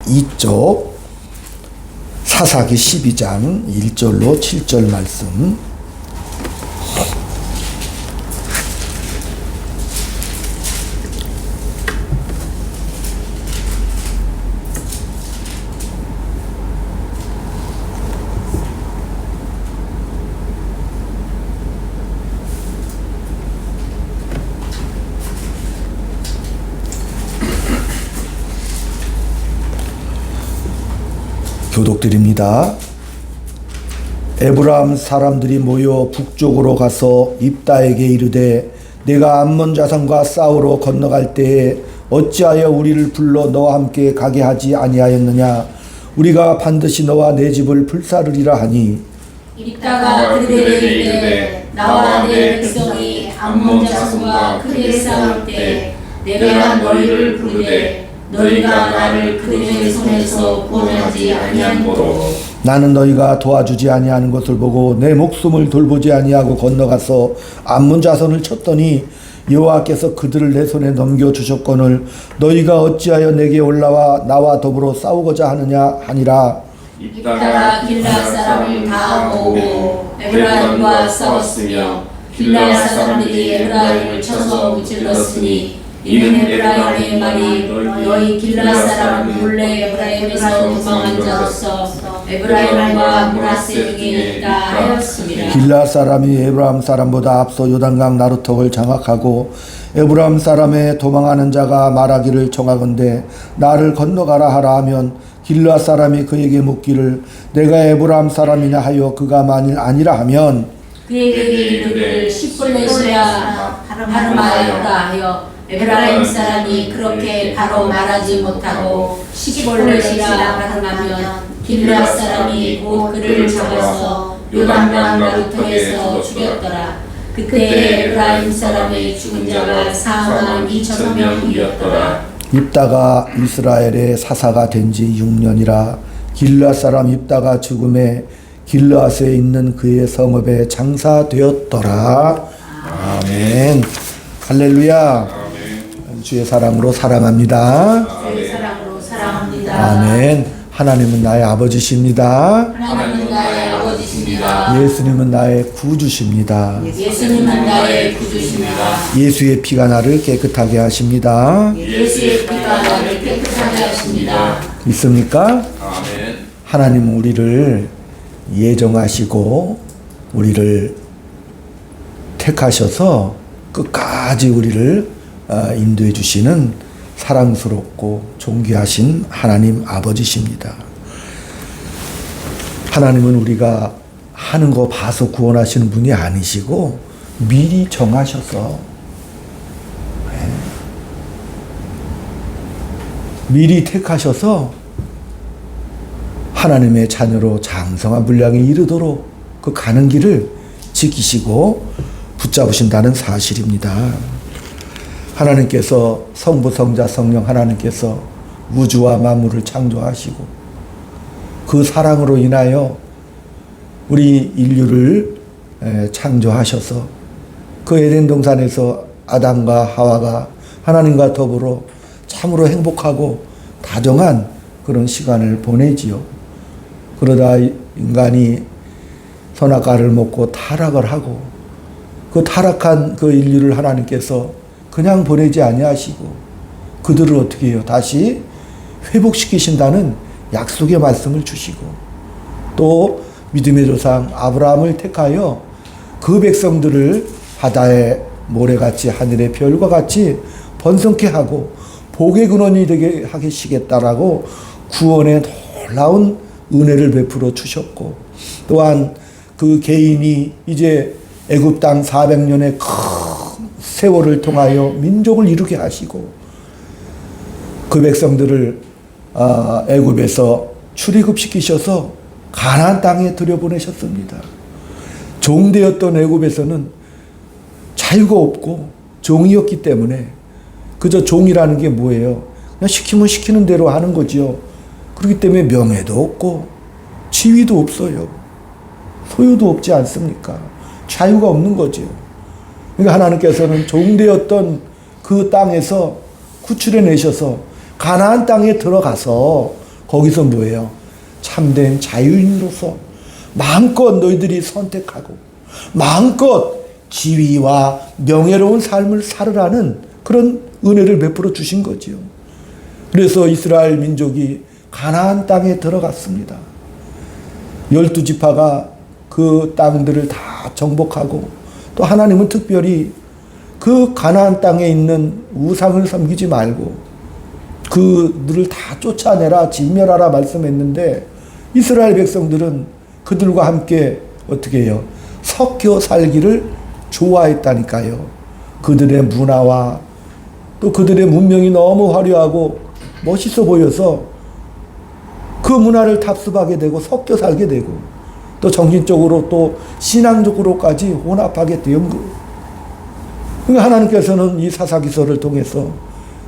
2쪽 사사기 12장 1절로 7절 말씀. 교독드립니다. 에브라임 사람들이 모여 북쪽으로 가서 입다에게 이르되 내가 암몬 자손과 싸우러 건너갈 때에 어찌하여 우리를 불러 너와 함께 가게 하지 아니하였느냐. 우리가 반드시 너와 내 집을 불사르리라 하니 입다가 그들에게 이르되 나와 내 백성이 암몬 자손과 크게 싸울 때 내가 너희를 부르되 너희가 나를 그들의 손에서 구원하지 아니하므로 나는 너희가 도와주지 아니하는 것을 보고 내 목숨을 돌보지 아니하고 건너가서 암몬 자손을 쳤더니 여호와께서 그들을 내 손에 넘겨주셨거늘 너희가 어찌하여 내게 올라와 나와 더불어 싸우고자 하느냐 하니라. 입다가 길앗 사람을 다 모으고 에브라임과 싸웠으며 길앗 사람들이 에브라임을 쳐서 무찔렀으니 이는 에브라임의 말이 너희 길앗 사람은 몰래 에브라임에서 도망한 자로서 에브라임과 므낫세 중에 있다 하였습니다. 길앗 사람이 에브라임 사람보다 앞서 요단강 나루턱을 장악하고 에브라임 사람의 도망하는 자가 말하기를 청하건대 나를 건너가라 하라 하면 길앗 사람이 그에게 묻기를 내가 에브라임 사람이냐 하여 그가 만일 아니라 하면 그에게 이르기를 십볼레시라 발음하였다 하여 에브라임 사람이 그렇게 바로 말하지 못하고 십볼레시라 발음하면 길앗 사람이 곧 그를 잡아서 요단강 나루턱에서 죽였더라. 그때 에브라임 사람의 죽은 자가 42,000명이었더라. 입다가 이스라엘의 사사가 된 지 6년이라 길앗 사람 입다가 죽음에 길앗에 있는 그의 성읍에 장사되었더라. 아멘. 할렐루야. 주의 사랑으로 사랑합니다. 주의 사랑으로 사랑합니다. 아멘. 하나님은 나의 아버지십니다. 하나님은 나의 아버지십니다. 예수님은 나의 구주십니다. 예수님은 나의 구주십니다. 예수의 피가 나를 깨끗하게 하십니다. 예수의 피가 나를 깨끗하게 하십니다. 믿습니까? 아멘. 하나님은 우리를 예정하시고 우리를 택하셔서 끝까지 우리를 인도해 주시는 사랑스럽고 존귀하신 하나님 아버지십니다. 하나님은 우리가 하는 거 봐서 구원하시는 분이 아니시고 미리 정하셔서 미리 택하셔서 하나님의 자녀로 장성한 분량에 이르도록 그 가는 길을 지키시고 붙잡으신다는 사실입니다. 하나님께서 성부, 성자, 성령 하나님께서 우주와 만물을 창조하시고 그 사랑으로 인하여 우리 인류를 창조하셔서 그 에덴 동산에서 아담과 하와가 하나님과 더불어 참으로 행복하고 다정한 그런 시간을 보내지요. 그러다 인간이 선악과를 먹고 타락을 하고 그 타락한 그 인류를 하나님께서 그냥 보내지 아니하시고 그들을 어떻게 해요? 다시 회복시키신다는 약속의 말씀을 주시고 또 믿음의 조상 아브라함을 택하여 그 백성들을 바다의 모래같이 하늘의 별과 같이 번성케 하고 복의 근원이 되게 하시겠다라고 구원의 놀라운 은혜를 베풀어 주셨고 또한 그 개인이 이제 애굽 땅 400년의 큰 세월을 통하여 민족을 이루게 하시고 그 백성들을 애굽에서 출애굽시키셔서 가나안 땅에 들여보내셨습니다. 종되었던 애굽에서는 자유가 없고 종이었기 때문에 그저 종이라는 게 뭐예요? 그냥 시키면 시키는 대로 하는 거지요. 그렇기 때문에 명예도 없고 지위도 없어요. 소유도 없지 않습니까? 자유가 없는 거지요. 그러니까 하나님께서는 종되었던 그 땅에서 구출해 내셔서 가나안 땅에 들어가서 거기서 뭐예요? 참된 자유인으로서 마음껏 너희들이 선택하고 마음껏 지위와 명예로운 삶을 살으라는 그런 은혜를 베풀어 주신 거지요. 그래서 이스라엘 민족이 가나안 땅에 들어갔습니다. 12지파가 그 땅들을 다 정복하고 또 하나님은 특별히 그 가나안 땅에 있는 우상을 섬기지 말고 그들을 다 쫓아내라 진멸하라 말씀했는데 이스라엘 백성들은 그들과 함께 어떻게 해요? 섞여 살기를 좋아했다니까요. 그들의 문화와 또 그들의 문명이 너무 화려하고 멋있어 보여서 그 문화를 탑습하게 되고 섞여 살게 되고 또 정신적으로 또 신앙적으로까지 혼합하게 된 거. 그러니까 하나님께서는 이 사사기서를 통해서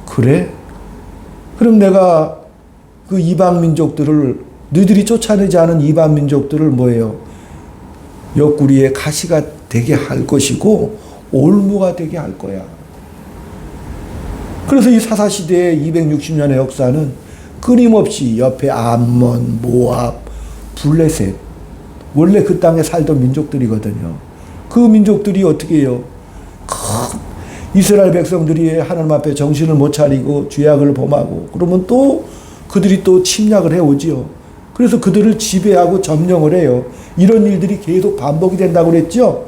그래? 그럼 내가 그 이방 민족들을 너희들이 쫓아내지 않은 이방 민족들을 뭐예요? 옆구리에 가시가 되게 할 것이고 올무가 되게 할 거야. 그래서 이 사사시대의 260년의 역사는 끊임없이 옆에 암몬, 모압, 블레셋 원래 그 땅에 살던 민족들이거든요. 그 민족들이 어떻게 해요? 이스라엘 백성들이 하나님 앞에 정신을 못 차리고 죄악을 범하고 그러면 또 그들이 또 침략을 해오지요. 그래서 그들을 지배하고 점령을 해요. 이런 일들이 계속 반복이 된다고 그랬죠.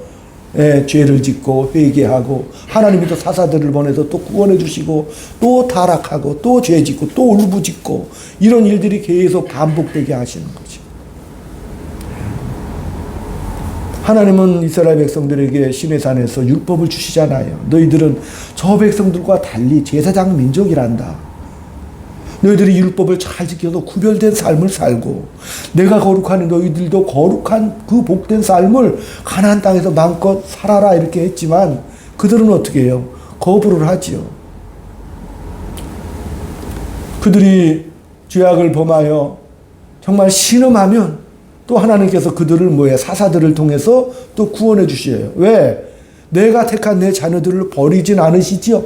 예, 죄를 짓고 회개하고 하나님이 또 사사들을 보내서 또 구원해 주시고 또 타락하고 또 죄 짓고 또 울부짖고 이런 일들이 계속 반복되게 하시는 거죠. 하나님은 이스라엘 백성들에게 시내산에서 율법을 주시잖아요. 너희들은 저 백성들과 달리 제사장 민족이란다. 너희들이 율법을 잘 지켜서 구별된 삶을 살고 내가 거룩하니 너희들도 거룩한 그 복된 삶을 가나안 땅에서 마음껏 살아라 이렇게 했지만 그들은 어떻게 해요? 거부를 하지요. 그들이 죄악을 범하여 정말 신음하면 또 하나님께서 그들을 뭐예요? 사사들을 통해서 또 구원해 주셔요. 왜? 내가 택한 내 자녀들을 버리진 않으시지요.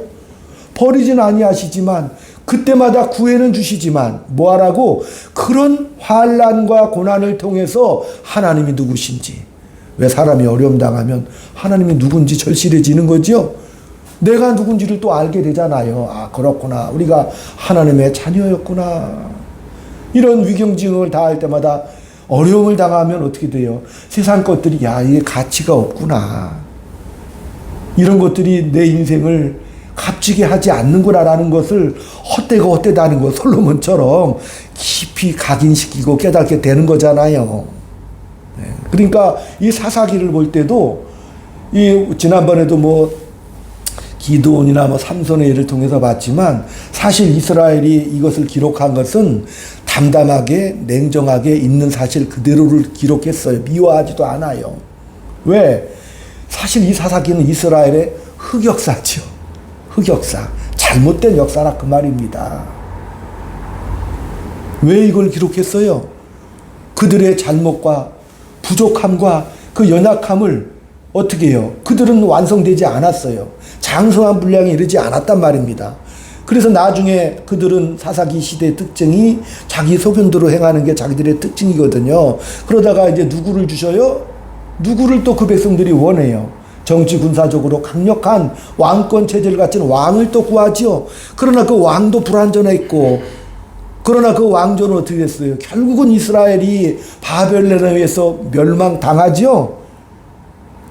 버리진 아니하시지만 그때마다 구해는 주시지만 뭐하라고? 그런 환난과 고난을 통해서 하나님이 누구신지. 왜 사람이 어려움 당하면 하나님이 누군지 절실해지는 거죠. 내가 누군지를 또 알게 되잖아요. 아 그렇구나. 우리가 하나님의 자녀였구나. 이런 위경징을 당할 때마다 어려움을 당하면 어떻게 돼요? 세상 것들이 야 이게 가치가 없구나. 이런 것들이 내 인생을 값지게 하지 않는구나라는 것을 헛되고 헛되다는 것 솔로몬처럼 깊이 각인시키고 깨닫게 되는 거잖아요. 그러니까 이 사사기를 볼 때도 이 지난번에도 뭐 기드온이나 뭐 삼손의 예를 통해서 봤지만 사실 이스라엘이 이것을 기록한 것은 담담하게 냉정하게 있는 사실 그대로를 기록했어요. 미화하지도 않아요. 왜? 사실 이 사사기는 이스라엘의 흑역사죠. 흑역사. 잘못된 역사라 그 말입니다. 왜 이걸 기록했어요? 그들의 잘못과 부족함과 그 연약함을 어떻게 해요? 그들은 완성되지 않았어요. 장성한 분량에 이르지 않았단 말입니다. 그래서 나중에 그들은 사사기 시대의 특징이 자기 소견대로 행하는 게 자기들의 특징이거든요. 그러다가 이제 누구를 주셔요? 누구를 또 그 백성들이 원해요. 정치 군사적으로 강력한 왕권 체제를 갖춘 왕을 또 구하지요. 그러나 그 왕도 불완전했고 그러나 그 왕조는 어떻게 됐어요? 결국은 이스라엘이 바벨론에 의해서 멸망당하지요.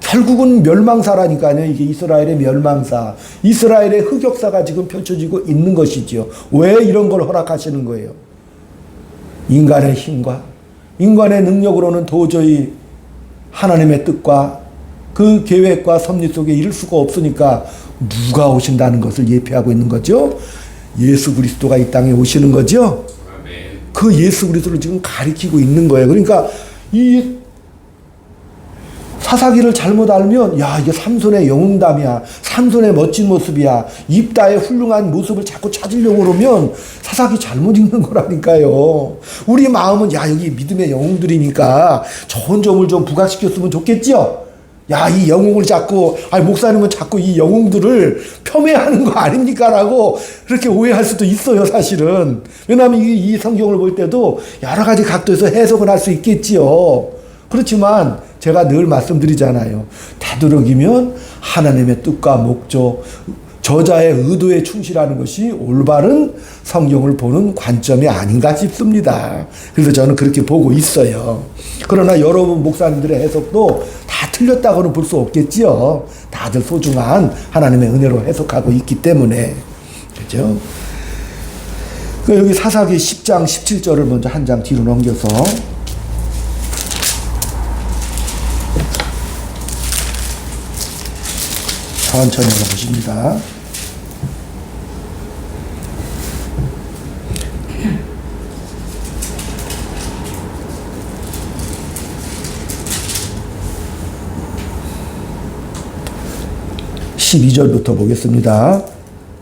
결국은 멸망사라니까요. 이게 이스라엘의 멸망사. 이스라엘의 흑역사가 지금 펼쳐지고 있는 것이지요. 왜 이런 걸 허락하시는 거예요? 인간의 힘과 인간의 능력으로는 도저히 하나님의 뜻과 그 계획과 섭리 속에 이룰 수가 없으니까 누가 오신다는 것을 예표하고 있는 거죠. 예수 그리스도가 이 땅에 오시는 거죠. 그 예수 그리스도를 지금 가리키고 있는 거예요. 그러니까 이 사사기를 잘못 알면 야 이게 삼손의 영웅담이야. 삼손의 멋진 모습이야. 입다의 훌륭한 모습을 자꾸 찾으려고 그러면 사사기 잘못 읽는 거라니까요. 우리 마음은 야 여기 믿음의 영웅들이니까 좋은 점을 좀 부각시켰으면 좋겠죠. 야, 이 영웅을 자꾸, 목사님은 자꾸 이 영웅들을 폄훼하는 거 아닙니까? 라고 그렇게 오해할 수도 있어요, 사실은. 왜냐하면 이 성경을 볼 때도 여러 가지 각도에서 해석을 할 수 있겠지요. 그렇지만 제가 늘 말씀드리잖아요. 되도록이면 하나님의 뜻과 목적, 저자의 의도에 충실하는 것이 올바른 성경을 보는 관점이 아닌가 싶습니다. 그래서 저는 그렇게 보고 있어요. 그러나 여러분 목사님들의 해석도 다 틀렸다고는 볼 수 없겠지요. 다들 소중한 하나님의 은혜로 해석하고 있기 때문에. 그죠? 여기 사사기 10장 17절을 먼저 한 장 뒤로 넘겨서 천천히 해보십니다. (12절부터) 보겠습니다.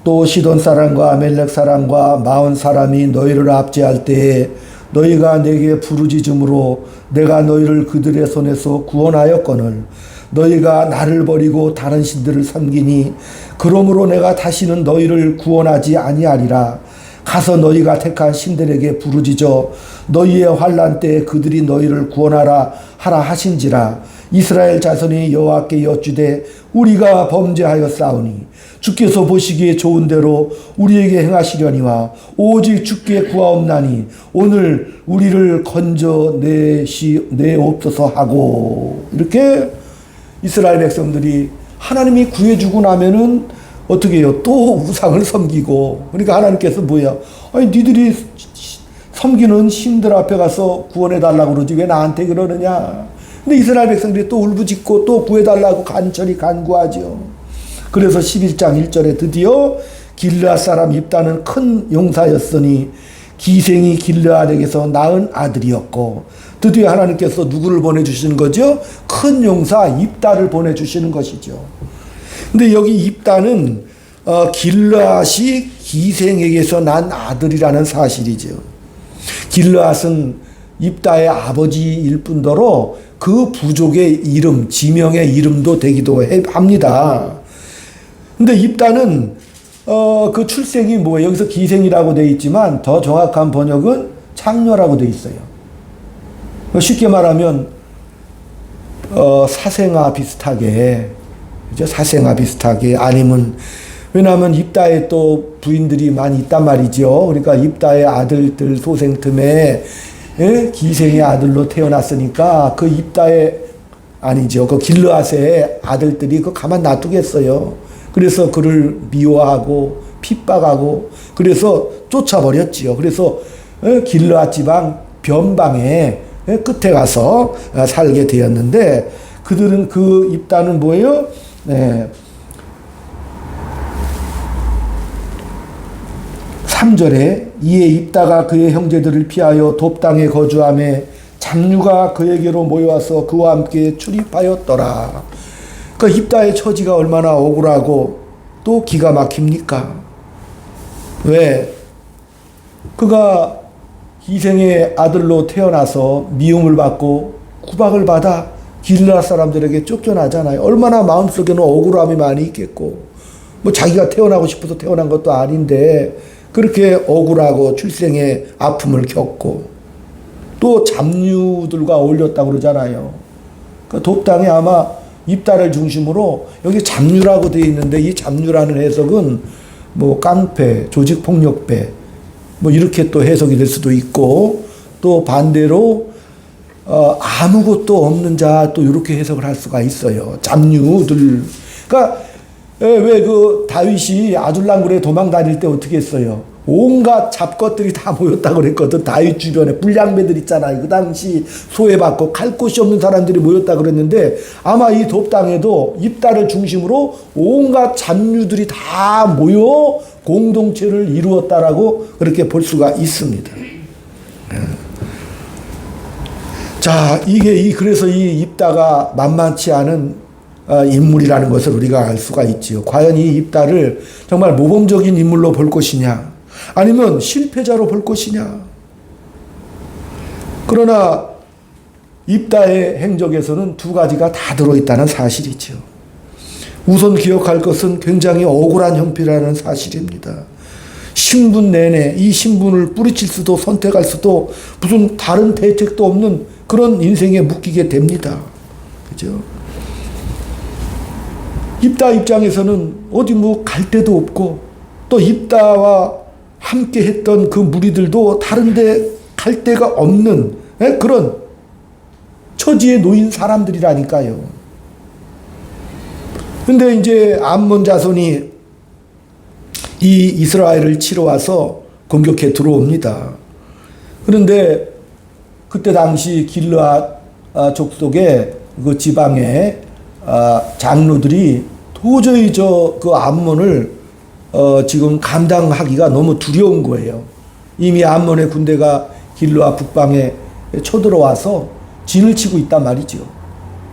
또 시돈 사람과 아멜렉 사람과 마온 사람이 너희를 압제할 때에 너희가 내게 부르짖음으로 내가 너희를 그들의 손에서 구원하였거늘 너희가 나를 버리고 다른 신들을 섬기니 그러므로 내가 다시는 너희를 구원하지 아니하리라. 가서 너희가 택한 신들에게 부르짖어 너희의 환난 때에 그들이 너희를 구원하라 하라 하신지라. 이스라엘 자손이 여호와께 여쭈되 우리가 범죄하였사오니 주께서 보시기에 좋은 대로 우리에게 행하시려니와 오직 주께 구하옵나니 오늘 우리를 건져 내옵소서 하고. 이렇게 이스라엘 백성들이 하나님이 구해주고 나면은 어떻게 해요? 또 우상을 섬기고. 그러니까 하나님께서 뭐야? 아니 니들이 섬기는 신들 앞에 가서 구원해달라고 그러지 왜 나한테 그러느냐? 근데 이스라엘 백성들이 또 울부짖고 또 구해달라고 간절히 간구하죠. 그래서 11장 1절에 드디어 길르앗 사람 입다는 큰 용사였으니 기생이 길르앗에게서 낳은 아들이었고, 드디어 하나님께서 누구를 보내주시는 거죠? 큰 용사 입다를 보내주시는 것이죠. 근데 여기 입다는 길르앗이 기생에게서 난 아들이라는 사실이죠. 길르앗은 입다의 아버지일 뿐더러 그 부족의 이름, 지명의 이름도 되기도 합니다. 근데 입다는 그 출생이 뭐예요? 여기서 기생이라고 되어 있지만 더 정확한 번역은 창녀라고 되어 있어요. 쉽게 말하면 사생아 비슷하게, 그죠? 사생아 비슷하게. 아니면 왜냐하면 입다에 또 부인들이 많이 있단 말이죠. 그러니까 입다의 아들들 소생 틈에 기생의 아들로 태어났으니까 그 입다의 아니죠. 그 길르앗의 아들들이 그 가만 놔두겠어요. 그래서 그를 미워하고 핍박하고 그래서 쫓아버렸지요. 그래서 길르앗 지방 변방의 끝에 가서 살게 되었는데 그들은 그 입다는 뭐예요? 네. 3절에 이에 입다가 그의 형제들을 피하여 돕당에 거주하며 잡류가 그에게로 모여와서 그와 함께 출입하였더라. 그러니까 입다의 처지가 얼마나 억울하고 또 기가 막힙니까? 왜? 그가 기생의 아들로 태어나서 미움을 받고 구박을 받아 길르앗 사람들에게 쫓겨나잖아요. 얼마나 마음속에는 억울함이 많이 있겠고, 뭐 자기가 태어나고 싶어서 태어난 것도 아닌데 그렇게 억울하고 출생의 아픔을 겪고 또 잡류들과 어울렸다고 그러잖아요. 그 돕당에 아마 입다를 중심으로 여기 잡류라고 되어 있는데 이 잡류라는 해석은 뭐 깡패, 조직폭력배 뭐 이렇게 또 해석이 될 수도 있고 또 반대로 아무것도 없는 자 또 이렇게 해석을 할 수가 있어요. 잡류들. 그러니까 왜 그 다윗이 아둘람굴에 도망 다닐 때 어떻게 했어요? 온갖 잡것들이 다 모였다고 그랬거든. 다윗 주변에 불량배들 있잖아요. 그 당시 소외받고 갈 곳이 없는 사람들이 모였다고 그랬는데 아마 이 돕당에도 입다를 중심으로 온갖 잡류들이 다 모여 공동체를 이루었다라고 그렇게 볼 수가 있습니다. 자, 그래서 이 입다가 만만치 않은 인물이라는 것을 우리가 알 수가 있지요. 과연 이 입다를 정말 모범적인 인물로 볼 것이냐, 아니면 실패자로 볼 것이냐. 그러나 입다의 행적에서는 두 가지가 다 들어있다는 사실이죠. 우선 기억할 것은 굉장히 억울한 형편이라는 사실입니다. 신분 내내 이 신분을 뿌리칠 수도 선택할 수도 무슨 다른 대책도 없는 그런 인생에 묶이게 됩니다. 그죠? 입다 입장에서는 어디 뭐 갈 데도 없고 또 입다와 함께 했던 그 무리들도 다른데 갈 데가 없는 그런 처지에 놓인 사람들이라니까요. 근데 이제 암몬 자손이 이 이스라엘을 치러 와서 공격해 들어옵니다. 그런데 그때 당시 길르앗 족속의 그 지방의 장로들이 도저히 그 암몬을 지금 감당하기가 너무 두려운 거예요. 이미 암몬의 군대가 길르앗 북방에 쳐들어와서 진을 치고 있단 말이죠.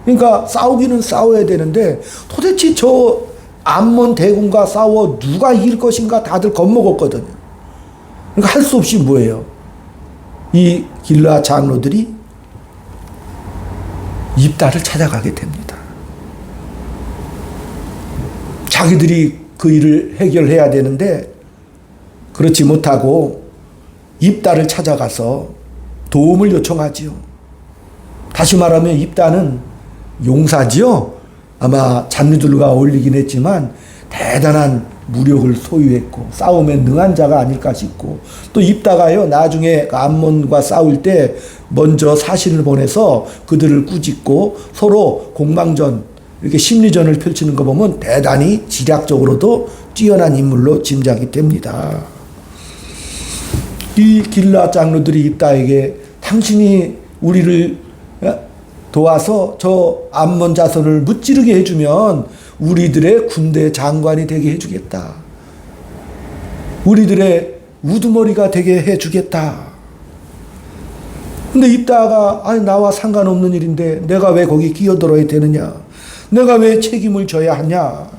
그러니까 싸우기는 싸워야 되는데 도대체 저 암몬 대군과 싸워 누가 이길 것인가 다들 겁먹었거든요. 그러니까 할 수 없이 뭐예요? 이 길르앗 장로들이 입다를 찾아가게 됩니다. 자기들이 그 일을 해결해야 되는데 그렇지 못하고 입다를 찾아가서 도움을 요청하지요. 다시 말하면 입다는 용사지요. 아마 잔류들과 어울리긴 했지만 대단한 무력을 소유했고 싸움에 능한 자가 아닐까 싶고 또 입다가요 나중에 암몬과 싸울 때 먼저 사신을 보내서 그들을 꾸짖고 서로 공방전 이렇게 심리전을 펼치는 거 보면 대단히 지략적으로도 뛰어난 인물로 짐작이 됩니다. 이 길르앗 장로들이 입다에게 당신이 우리를 도와서 저 암몬 자손을 무찌르게 해주면 우리들의 군대 장관이 되게 해주겠다. 우리들의 우두머리가 되게 해주겠다. 근데 입다가 아니 나와 상관없는 일인데 내가 왜 거기 끼어들어야 되느냐. 내가 왜 책임을 져야 하냐.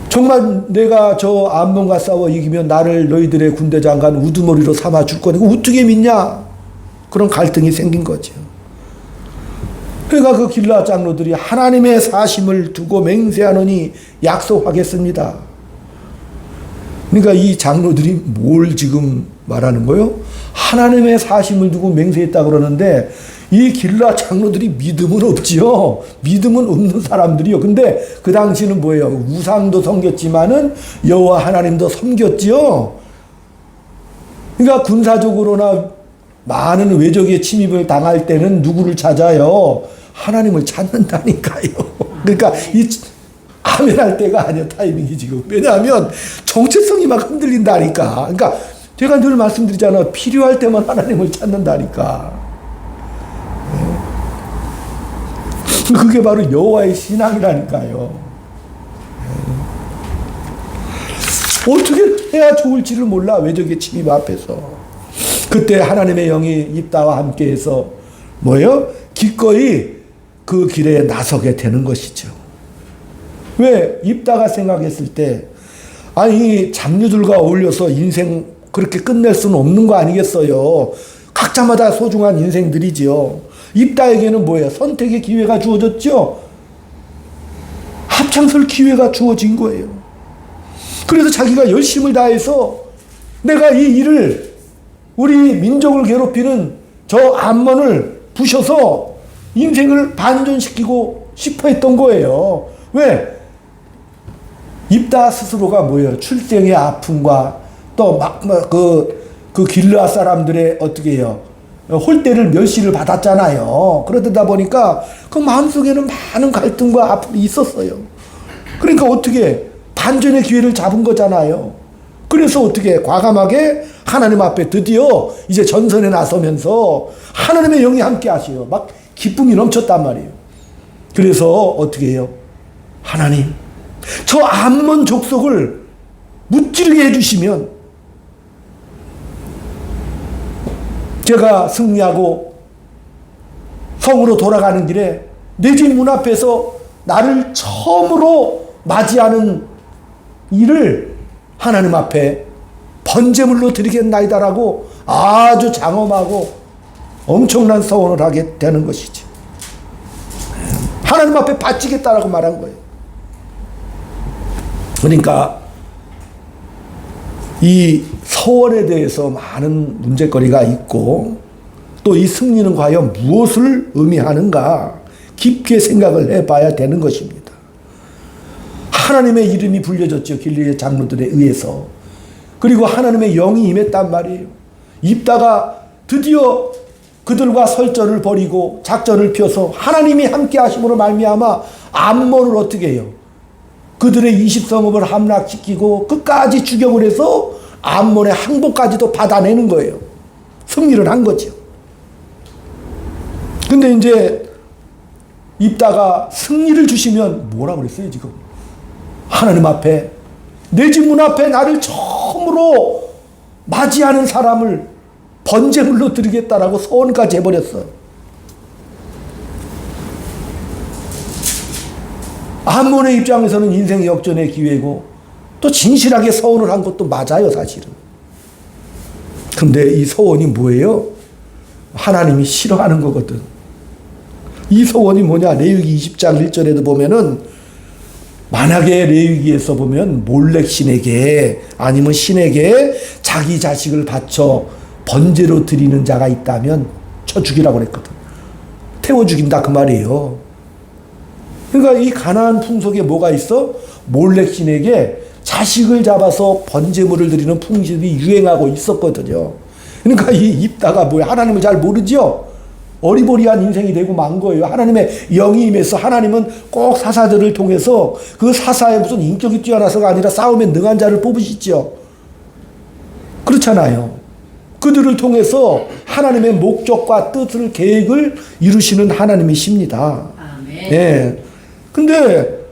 정말 내가 저 암몬과 싸워 이기면 나를 너희들의 군대 장관 우두머리로 삼아줄 거니 어떻게 믿냐. 그런 갈등이 생긴 거죠. 그러니까 그 길르앗 장로들이 하나님의 사심을 두고 맹세하노니 약속하겠습니다. 그러니까 이 장로들이 뭘 지금 말하는 거예요? 하나님의 사심을 두고 맹세했다 그러는데 이 길르앗 장로들이 믿음은 없지요. 믿음은 없는 사람들이요. 근데 그 당시는 뭐예요? 우상도 섬겼지만은 여호와 하나님도 섬겼지요. 그러니까 군사적으로나 많은 외적의 침입을 당할 때는 누구를 찾아요? 하나님을 찾는다니까요. 그러니까 이 아멘할 때가 아니야 타이밍이 지금. 왜냐하면 정체성이 막 흔들린다니까. 그러니까 제가 늘 말씀드리잖아. 필요할 때만 하나님을 찾는다니까. 그게 바로 여호와의 신앙이라니까요. 어떻게 해야 좋을지를 몰라 외적의 침입 앞에서. 그때 하나님의 영이 입다와 함께해서 뭐예요? 기꺼이 그 길에 나서게 되는 것이죠. 왜? 입다가 생각했을 때 아니 장류들과 어울려서 인생 그렇게 끝낼 수는 없는 거 아니겠어요? 각자마다 소중한 인생들이지요. 입다에게는 뭐예요? 선택의 기회가 주어졌죠. 합창설 기회가 주어진 거예요. 그래서 자기가 열심을 다해서 내가 이 일을 우리 민족을 괴롭히는 저 암몬을 부셔서 인생을 반전시키고 싶어 했던 거예요. 왜? 입다 스스로가 뭐예요? 출생의 아픔과 또 막 그 길르앗 사람들의 어떻게 해요? 홀대를 멸시를 받았잖아요. 그러다 보니까 그 마음속에는 많은 갈등과 아픔이 있었어요. 그러니까 어떻게 반전의 기회를 잡은 거잖아요. 그래서 어떻게 과감하게 하나님 앞에 드디어 이제 전선에 나서면서 하나님의 영이 함께 하시요. 막 기쁨이 넘쳤단 말이에요. 그래서 어떻게 해요? 하나님, 저 암몬 족속을 무찌르게 해주시면 제가 승리하고 성으로 돌아가는 길에 내 집 문 앞에서 나를 처음으로 맞이하는 일을 하나님 앞에 번제물로 드리겠나이다라고 아주 장엄하고 엄청난 서원을 하게 되는 것이지. 하나님 앞에 바치겠다라고 말한 거예요. 그러니까 이 서원에 대해서 많은 문제거리가 있고 또 이 승리는 과연 무엇을 의미하는가 깊게 생각을 해봐야 되는 것입니다. 하나님의 이름이 불려졌죠. 길리의 장로들에 의해서. 그리고 하나님의 영이 임했단 말이에요. 입다가 드디어 그들과 설전을 벌이고 작전을 펴서 하나님이 함께 하심으로 말미암아 암몬을 어떻게 해요? 그들의 20성읍을 함락시키고 끝까지 추격을 해서 암몬의 항복까지도 받아내는 거예요. 승리를 한 거죠. 근데 이제 입다가 승리를 주시면 뭐라 그랬어요 지금? 하나님 앞에 내 집 문 앞에 나를 처음으로 맞이하는 사람을 번제물로 드리겠다라고 서원까지 해버렸어요. 암몬의 입장에서는 인생 역전의 기회고 또 진실하게 서원을 한 것도 맞아요 사실은. 근데 이 서원이 뭐예요? 하나님이 싫어하는 거거든. 이 서원이 뭐냐? 레위기 20장 1절에도 보면은 만약에 레위기에서 보면 몰렉 신에게 아니면 신에게 자기 자식을 바쳐 번제로 드리는 자가 있다면 쳐 죽이라고 그랬거든. 태워 죽인다 그 말이에요. 그러니까 이 가나안 풍속에 뭐가 있어? 몰렉 신에게 자식을 잡아서 번제물을 드리는 풍습이 유행하고 있었거든요. 그러니까 이 입다가 뭐야? 하나님을 잘 모르죠? 어리버리한 인생이 되고 만 거예요. 하나님의 영이 임해서 하나님은 꼭 사사들을 통해서 그 사사에 무슨 인격이 뛰어나서가 아니라 싸움에 능한 자를 뽑으시죠. 그렇잖아요. 그들을 통해서 하나님의 목적과 뜻을 계획을 이루시는 하나님이십니다. 아멘. 예. 근데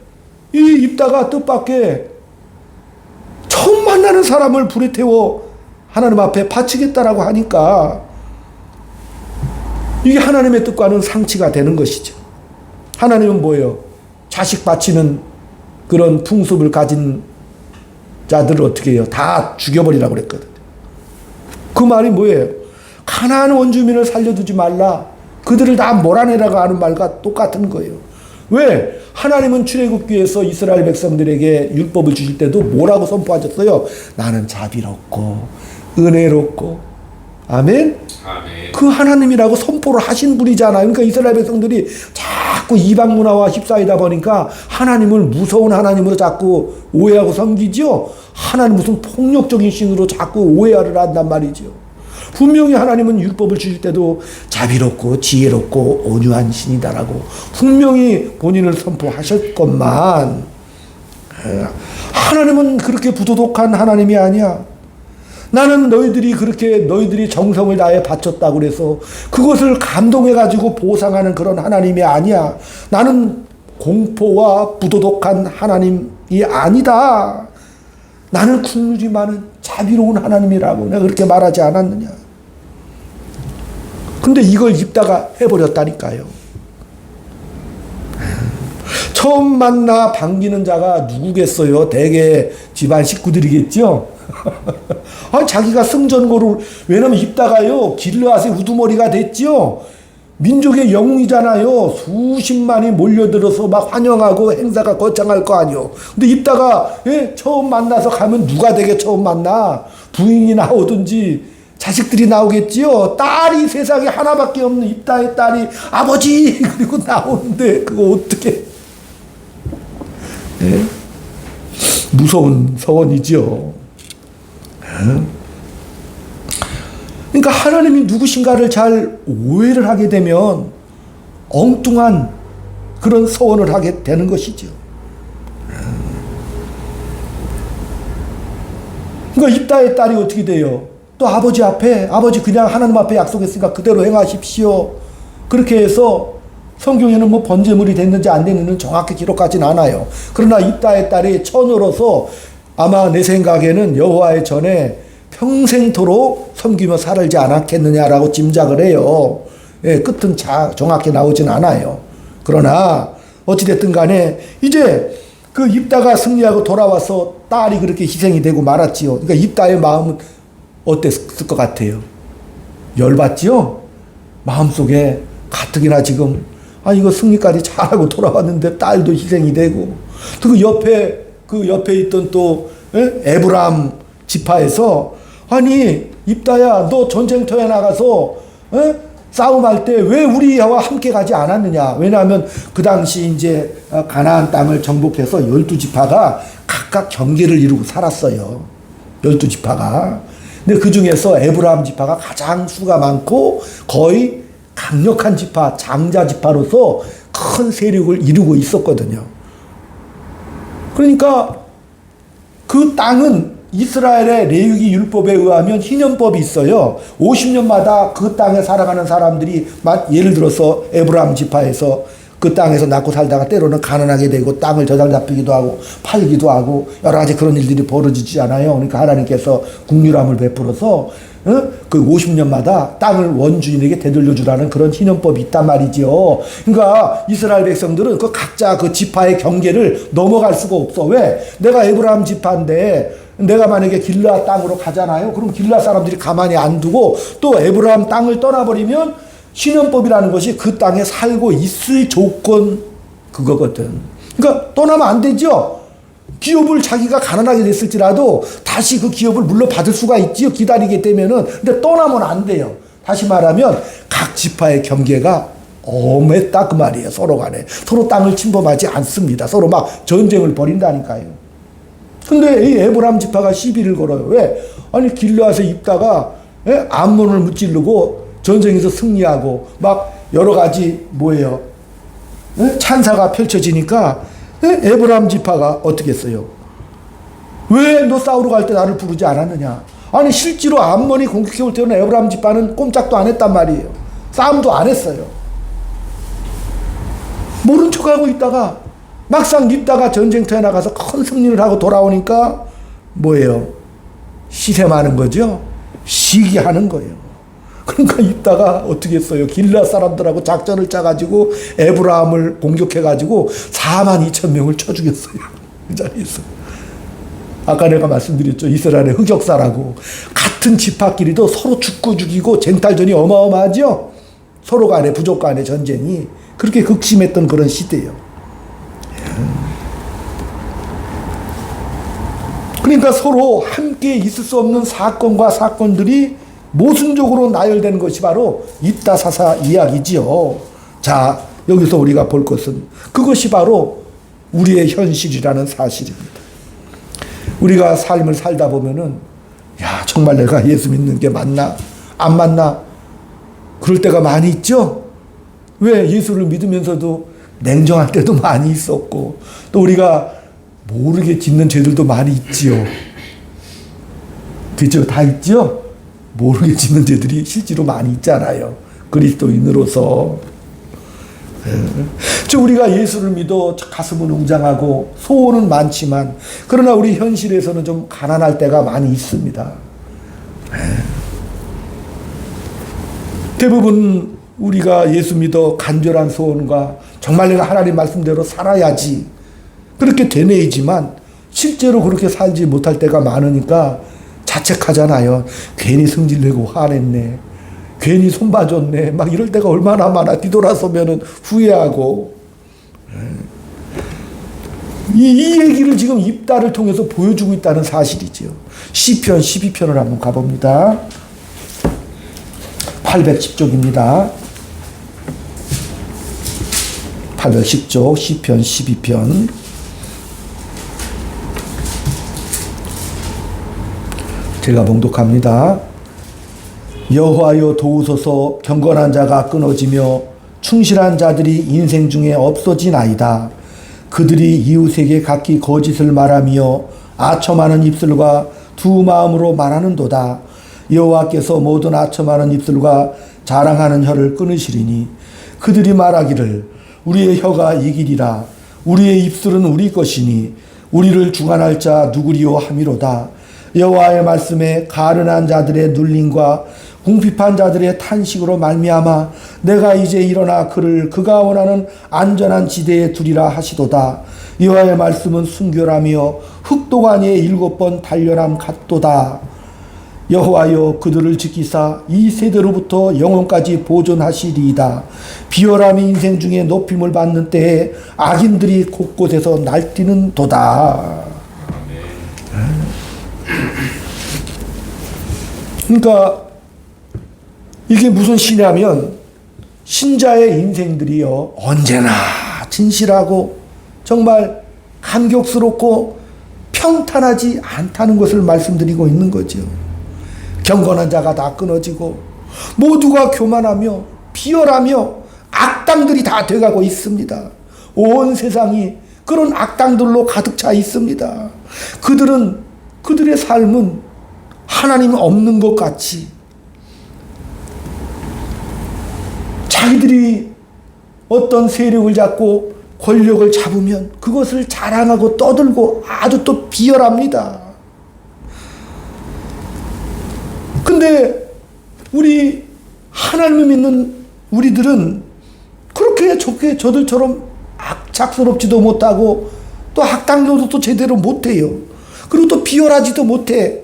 이 입다가 뜻밖의 처음 만나는 사람을 불에 태워 하나님 앞에 바치겠다라고 하니까 이게 하나님의 뜻과는 상치가 되는 것이죠. 하나님은 뭐예요? 자식 바치는 그런 풍습을 가진 자들을 어떻게 해요? 다 죽여버리라고 그랬거든요. 그 말이 뭐예요? 가나안 원주민을 살려두지 말라. 그들을 다 몰아내라고 하는 말과 똑같은 거예요. 왜? 하나님은 출애굽기에서 이스라엘 백성들에게 율법을 주실 때도 뭐라고 선포하셨어요? 나는 자비롭고 은혜롭고 아멘? 아멘. 그 하나님이라고 선포를 하신 분이잖아요. 그러니까 이스라엘 백성들이 자꾸 이방 문화와 휩싸이다 보니까 하나님을 무서운 하나님으로 자꾸 오해하고 섬기죠. 하나님 무슨 폭력적인 신으로 자꾸 오해를 한단 말이죠. 분명히 하나님은 율법을 주실 때도 자비롭고 지혜롭고 온유한 신이다라고 분명히 본인을 선포하셨건만 하나님은 그렇게 부도덕한 하나님이 아니야. 나는 너희들이 정성을 다해 바쳤다고 그래서 그것을 감동해가지고 보상하는 그런 하나님이 아니야. 나는 공포와 부도덕한 하나님이 아니다. 나는 국률이 많은 자비로운 하나님이라고 내가 그렇게 말하지 않았느냐. 근데 이걸 입다가 해버렸다니까요. 처음 만나 반기는 자가 누구겠어요? 대개 집안 식구들이겠죠? 아, 자기가 승전고를, 왜냐면 입다가요, 길르앗의 우두머리가 됐죠? 민족의 영웅이잖아요. 수십만이 몰려들어서 막 환영하고 행사가 거창할 거 아니요. 근데 입다가, 예, 처음 만나서 가면 누가 되게 처음 만나? 부인이 나오든지 자식들이 나오겠지요. 딸이 세상에 하나밖에 없는 입다의 딸이 아버지! 그리고 나오는데 그거 어떻게. 예? 무서운 서원이죠. 그러니까 하나님이 누구신가를 잘 오해를 하게 되면 엉뚱한 그런 서원을 하게 되는 것이죠. 그러니까 입다의 딸이 어떻게 돼요? 또 아버지 앞에, 아버지 그냥 하나님 앞에 약속했으니까 그대로 행하십시오. 그렇게 해서 성경에는 뭐 번제물이 됐는지 안 됐는지는 정확히 기록하진 않아요. 그러나 입다의 딸이 처녀로서 아마 내 생각에는 여호와의 전에 평생토록 섬기며 살지 않았겠느냐라고 짐작을 해요. 예, 끝은 정확히 나오진 않아요. 그러나 어찌됐든 간에 이제 그 입다가 승리하고 돌아와서 딸이 그렇게 희생이 되고 말았지요. 그러니까 입다의 마음은 어땠을 것 같아요? 열받지요? 마음속에 가뜩이나 지금 이거 승리까지 잘하고 돌아왔는데 딸도 희생이 되고 또 그 옆에 있던 또 에브라임 지파에서 아니 입다야 너 전쟁터에 나가서 싸움할 때 왜 우리와 함께 가지 않았느냐. 왜냐하면 그 당시 이제 가나안 땅을 정복해서 12지파가 각각 경계를 이루고 살았어요. 12지파가. 근데 그 중에서 에브라임 지파가 가장 수가 많고 거의 강력한 지파, 장자 지파로서 큰 세력을 이루고 있었거든요. 그러니까 그 땅은 이스라엘의 레위기 율법에 의하면 희년법이 있어요. 50년마다 그 땅에 살아가는 사람들이 예를 들어서 에브라임 지파에서 그 땅에서 낳고 살다가 때로는 가난하게 되고 땅을 저당 잡히기도 하고 팔기도 하고 여러 가지 그런 일들이 벌어지지 않아요. 그러니까 하나님께서 국률함을 베풀어서 그 50년마다 땅을 원주인에게 되돌려주라는 그런 희년법이 있단 말이죠. 그러니까 이스라엘 백성들은 그 각자 그 지파의 경계를 넘어갈 수가 없어. 왜? 내가 에브라임 지파인데 내가 만약에 길르앗 땅으로 가잖아요. 그럼 길르앗 사람들이 가만히 안 두고 또 에브라임 땅을 떠나버리면 희년법이라는 것이 그 땅에 살고 있을 조건 그거거든. 그러니까 떠나면 안 되죠. 기업을 자기가 가난하게 됐을지라도 다시 그 기업을 물려받을 수가 있지요. 기다리게 되면은. 근데 떠나면 안 돼요. 다시 말하면 각 지파의 경계가 엄했다 그 말이에요. 서로 간에. 서로 땅을 침범하지 않습니다. 서로 막 전쟁을 벌인다니까요. 근데 이 에브라임 지파가 시비를 걸어요. 왜? 아니 길르앗에 입다가 암몬을 무찌르고 전쟁에서 승리하고 막 여러 가지 뭐예요? 찬사가 펼쳐지니까 에브라임 지파가 어떻게 했어요? 왜 너 싸우러 갈 때 나를 부르지 않았느냐? 아니 실제로 암몬이 공격해 올 때는 에브라임 지파는 꼼짝도 안 했단 말이에요. 싸움도 안 했어요. 모른 척하고 있다가 막상 입다가 전쟁터에 나가서 큰 승리를 하고 돌아오니까 뭐예요? 시샘하는 거죠. 시기하는 거예요. 그러니까 입다가 어떻게 했어요? 길르앗 사람들하고 작전을 짜가지고 에브라임을 공격해가지고 42,000명을 쳐 죽였어요. 그 자리에서. 아까 내가 말씀드렸죠. 이스라엘의 흑역사라고. 같은 지파끼리도 서로 죽고 죽이고 쟁탈전이 어마어마하죠. 서로 간에 부족 간의 전쟁이 그렇게 극심했던 그런 시대예요. 그러니까 서로 함께 있을 수 없는 사건과 사건들이 모순적으로 나열되는 것이 바로 입다사사 이야기지요. 자, 여기서 우리가 볼 것은 그것이 바로 우리의 현실이라는 사실입니다. 우리가 삶을 살다 보면은 야, 정말 내가 예수 믿는 게 맞나? 안 맞나? 그럴 때가 많이 있죠? 왜? 예수를 믿으면서도 냉정할 때도 많이 있었고 또 우리가 모르게 짓는 죄들도 많이 있지요. 그죠? 다 있죠? 모르게 짓는 죄들이 실제로 많이 있잖아요. 그리스도인으로서. 우리가 예수를 믿어 가슴은 웅장하고 소원은 많지만 그러나 우리 현실에서는 좀 가난할 때가 많이 있습니다. 대부분 우리가 예수 믿어 간절한 소원과 정말 내가 하나님 말씀대로 살아야지 그렇게 되뇌이지만 실제로 그렇게 살지 못할 때가 많으니까 자책하잖아요. 괜히 성질내고 화냈네. 괜히 손봐줬네. 막 이럴 때가 얼마나 많아. 뒤돌아서면은 후회하고. 이 얘기를 지금 입다를 통해서 보여주고 있다는 사실이죠. 시편 12편을 한번 가봅니다. 810쪽입니다. 810쪽 시편 12편. 제가 봉독합니다. 여호와여 도우소서. 경건한 자가 끊어지며 충실한 자들이 인생 중에 없어지나이다. 그들이 이웃에게 각기 거짓을 말하며 아첨하는 입술과 두 마음으로 말하는도다. 여호와께서 모든 아첨하는 입술과 자랑하는 혀를 끊으시리니 그들이 말하기를 우리의 혀가 이기리라. 우리의 입술은 우리 것이니 우리를 주관할 자 누구리요 함이로다. 여호와의 말씀에 가련한 자들의 눌림과 궁핍한 자들의 탄식으로 말미암아 내가 이제 일어나 그를 그가 원하는 안전한 지대에 두리라 하시도다. 여호와의 말씀은 순결하며 흑도가니에 7번 단련함 같도다. 여호와여 그들을 지키사 이 세대로부터 영원까지 보존하시리이다. 비열함이 인생 중에 높임을 받는 때에 악인들이 곳곳에서 날뛰는 도다. 그러니까 이게 무슨 시냐면 신자의 인생들이요 언제나 진실하고 정말 감격스럽고 평탄하지 않다는 것을 말씀드리고 있는 거죠. 경건한 자가 다 끊어지고 모두가 교만하며 비열하며 악당들이 다 돼가고 있습니다. 온 세상이 그런 악당들로 가득 차 있습니다. 그들의 삶은 하나님 없는 것 같이 자기들이 어떤 세력을 잡고 권력을 잡으면 그것을 자랑하고 떠들고 아주 또 비열합니다. 근데 우리 하나님을 믿는 우리들은 그렇게 좋게 저들처럼 악착스럽지도 못하고 또 악당도 또 제대로 못해요. 그리고 또 비열하지도 못해.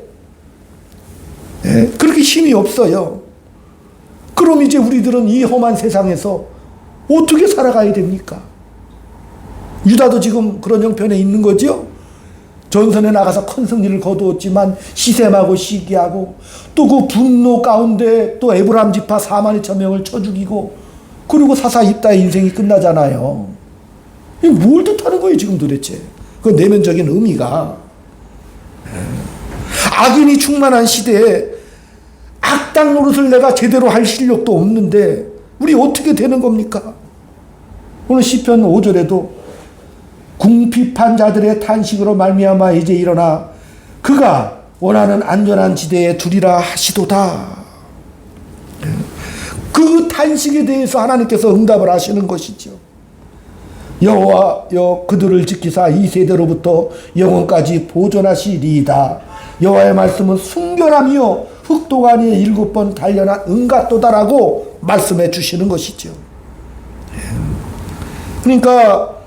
예, 그렇게 힘이 없어요. 그럼 이제 우리들은 이 험한 세상에서 어떻게 살아가야 됩니까? 유다도 지금 그런 형편에 있는 거죠. 전선에 나가서 큰 승리를 거두었지만 시샘하고 시기하고 또 그 분노 가운데 또 에브라임 지파 4만 2천 명을 쳐 죽이고 그리고 사사 입다의 인생이 끝나잖아요. 이게 뭘 뜻하는 거예요 지금 도대체? 그 내면적인 의미가. 악인이 충만한 시대에 악당 노릇을 내가 제대로 할 실력도 없는데 우리 어떻게 되는 겁니까? 오늘 시편 5절에도 궁핍한 자들의 탄식으로 말미암아 이제 일어나 그가 원하는 안전한 지대에 두리라 하시도다. 그 탄식에 대해서 하나님께서 응답을 하시는 것이죠. 여호와여 그들을 지키사 이 세대로부터 영원까지 보존하시리이다. 여호와의 말씀은 순결하며 흑도가니에 7번 단련한 은갓도다라고 말씀해 주시는 것이죠. 그러니까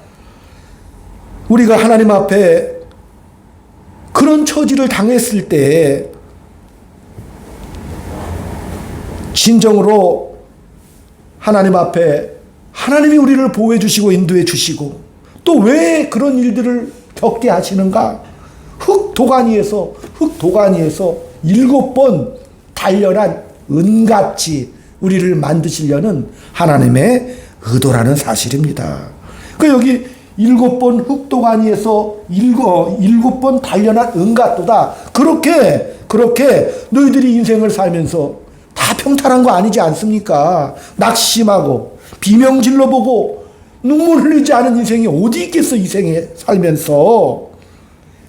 우리가 하나님 앞에 그런 처지를 당했을 때 진정으로 하나님 앞에 하나님이 우리를 보호해 주시고 인도해 주시고 또 왜 그런 일들을 겪게 하시는가? 흑도가니에서 7번 단련한 은같이 우리를 만드시려는 하나님의 의도라는 사실입니다. 그 여기 7번 흑도가니에서 7번 단련한 은갓도다. 그렇게 너희들이 인생을 살면서 다 평탄한 거 아니지 않습니까? 낙심하고 비명 질러보고 눈물 흘리지 않은 인생이 어디 있겠어 이 생에 살면서.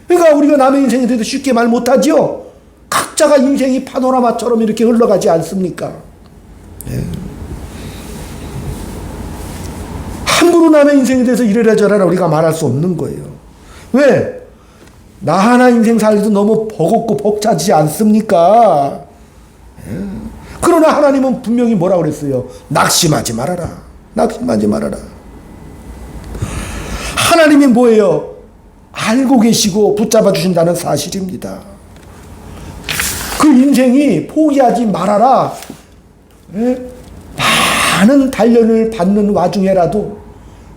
그러니까 우리가 남의 인생에 대해서 쉽게 말 못하죠. 각자가 인생이 파노라마처럼 이렇게 흘러가지 않습니까? 예. 함부로 남의 인생에 대해서 이래라 저래라 우리가 말할 수 없는 거예요. 왜? 나 하나 인생 살기도 너무 버겁고 벅차지 않습니까? 예. 그러나 하나님은 분명히 뭐라고 그랬어요? 낙심하지 말아라. 낙심하지 말아라. 하나님이 뭐예요? 알고 계시고 붙잡아 주신다는 사실입니다. 그 인생이 포기하지 말아라. 예? 많은 단련을 받는 와중에라도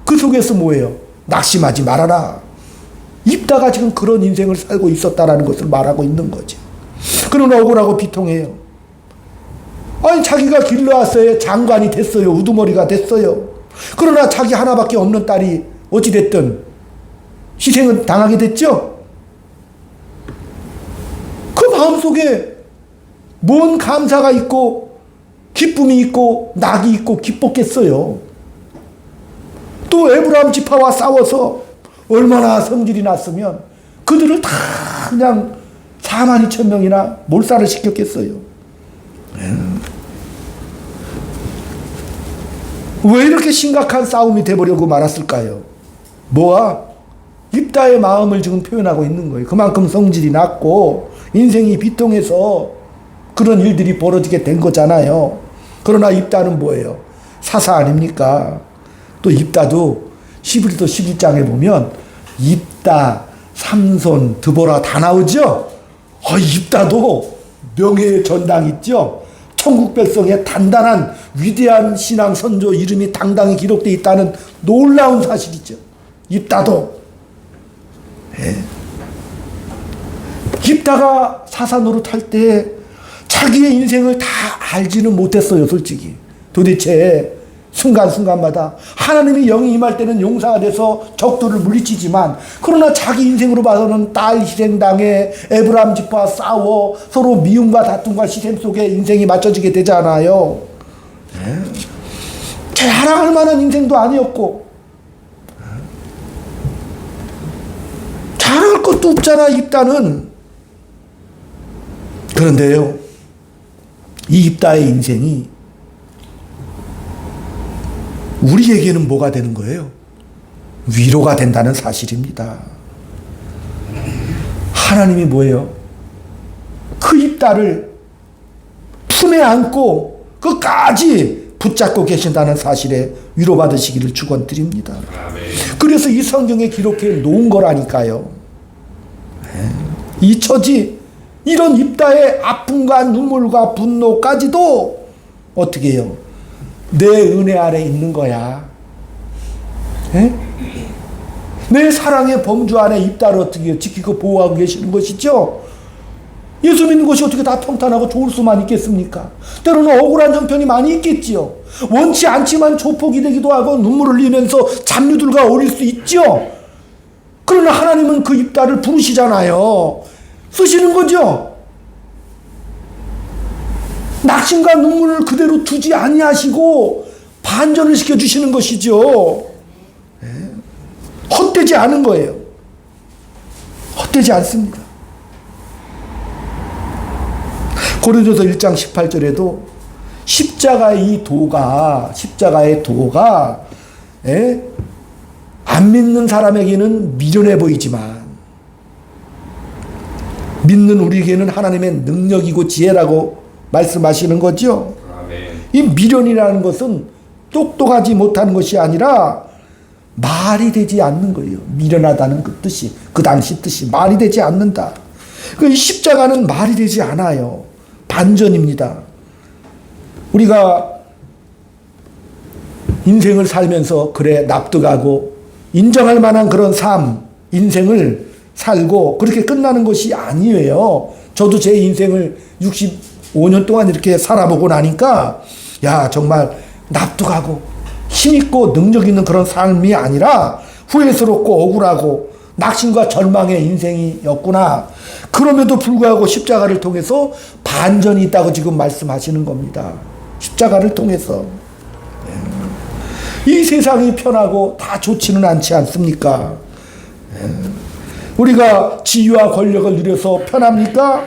그 속에서 뭐예요? 낙심하지 말아라. 입다가 지금 그런 인생을 살고 있었다라는 것을 말하고 있는 거죠. 그러나 억울하고 비통해요. 아니 자기가 길르앗의 장관이 됐어요. 우두머리가 됐어요. 그러나 자기 하나밖에 없는 딸이 어찌됐든 희생은 당하게 됐죠. 그 마음속에 뭔 감사가 있고 기쁨이 있고 낙이 있고 기뻤겠어요. 또 에브라임 지파와 싸워서 얼마나 성질이 났으면 그들을 다 그냥 4만 2천 명이나 몰살을 시켰겠어요. 왜 이렇게 심각한 싸움이 돼버리고 말았을까요? 뭐야? 입다의 마음을 지금 표현하고 있는 거예요. 그만큼 성질이 났고 인생이 비통해서 그런 일들이 벌어지게 된 거잖아요. 그러나 입다는 뭐예요? 사사 아닙니까? 또 입다도 11도 11장에 보면 입다, 삼손, 드보라 다 나오죠? 입다도 명예의 전당 있죠. 천국 백성의 단단한 위대한 신앙 선조 이름이 당당히 기록되어 있다는 놀라운 사실이죠. 입다도. 예. 입다가 사사 노릇할 때 자기의 인생을 다 알지는 못했어요, 솔직히. 도대체 순간순간마다 하나님의 영이 임할 때는 용사가 돼서 적들을 물리치지만, 그러나 자기 인생으로 봐서는 딸 희생당해, 에브라임 집과 싸워 서로 미움과 다툼과 시샘 속에 인생이 맞춰지게 되잖아요. 네. 자랑할 만한 인생도 아니었고 자랑할 것도 없잖아, 입다는. 그런데요, 이 입다의 인생이 우리에게는 뭐가 되는 거예요? 위로가 된다는 사실입니다. 하나님이 뭐예요? 그 입다를 품에 안고 끝까지 붙잡고 계신다는 사실에 위로받으시기를 축원드립니다. 그래서 이 성경에 기록해 놓은 거라니까요. 이 처지, 이런 입다의 아픔과 눈물과 분노까지도 어떻게 해요? 내 은혜 아래 있는 거야. 에? 내 사랑의 범주 안에 입다를 어떻게 지키고 보호하고 계시는 것이죠. 예수 믿는 것이 어떻게 다 평탄하고 좋을 수만 있겠습니까? 때로는 억울한 형편이 많이 있겠지요. 원치 않지만 조폭이 되기도 하고 눈물을 흘리면서 잡류들과 어울릴 수 있죠. 그러나 하나님은 그 입다를 부르시잖아요. 쓰시는 거죠. 낙심과 눈물을 그대로 두지 아니하시고 반전을 시켜주시는 것이죠. 네. 헛되지 않은 거예요. 헛되지 않습니다. 고린도서 1장 18절에도 십자가의 도가 안 믿는 사람에게는 미련해 보이지만 믿는 우리에게는 하나님의 능력이고 지혜라고 말씀하시는 거죠. 이 미련이라는 것은 똑똑하지 못한 것이 아니라 말이 되지 않는 거예요. 미련하다는 그 뜻이, 그 당시 뜻이 말이 되지 않는다. 이 십자가는 말이 되지 않아요. 반전입니다. 우리가 인생을 살면서 그래 납득하고 인정할 만한 그런 삶, 인생을 살고 그렇게 끝나는 것이 아니에요. 저도 제 인생을 65년 동안 이렇게 살아보고 나니까 야, 정말 납득하고 힘있고 능력 있는 그런 삶이 아니라 후회스럽고 억울하고 낙심과 절망의 인생이었구나. 그럼에도 불구하고 십자가를 통해서 반전이 있다고 지금 말씀하시는 겁니다. 십자가를 통해서. 이 세상이 편하고 다 좋지는 않지 않습니까? 우리가 지위와 권력을 누려서 편합니까?